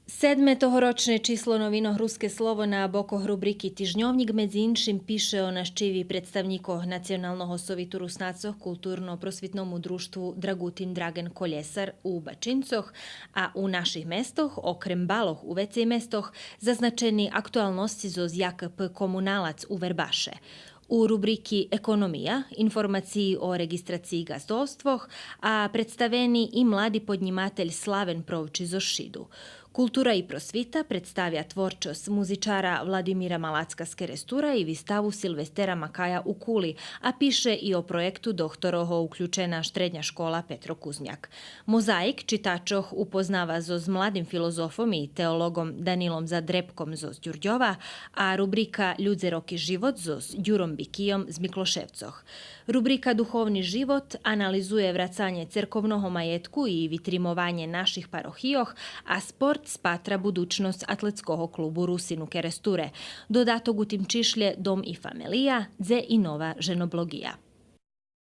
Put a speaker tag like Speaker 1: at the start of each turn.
Speaker 1: Sedme tohoročne číslo novinoh Ruské slovo na bokoch rubriky Tižňovník medzi inším píše o naštívi predstavníkoch Nacionálneho sovitu Rusnácoch kultúrno-prosvitnomu društvu Dragutin Dragan Kolesar u Bačincoch a u našich mestoch, okrem Baloh u vecej mestoch, zaznačeni aktualnosti zo ZJKP komunalac u Verbaše. U rubriki Ekonomija, informaciji o registraciji gazdovstvoh, a predstaveni i mladi podnimatelj Slaven Provči zo Šidu. Kultura i prosvita predstavlja tvorčost muzičara Vladimira Malacka z Kerestura i vistavu Silvestera Makaja u Kuli, a piše i o projektu doktoroho uključena štrednja škola Petro Kuzmjak. Mozaik čitačoh upoznava zo s mladim filozofom i teologom Danilom Zadrepkom zo z Đurđova, a rubrika Ljudzeroki život zo s Đurom Bikijom z Mikloševcoh. Rubrika Duhovni život analizuje vracanje cerkovnoho majetku i vitrimovanje naših parohijoh, a sport spatra budućnost atletskog klubu Rusinu Keresture. Dodatok u tim čišlje Dom i familija, dze i nova ženoblogija.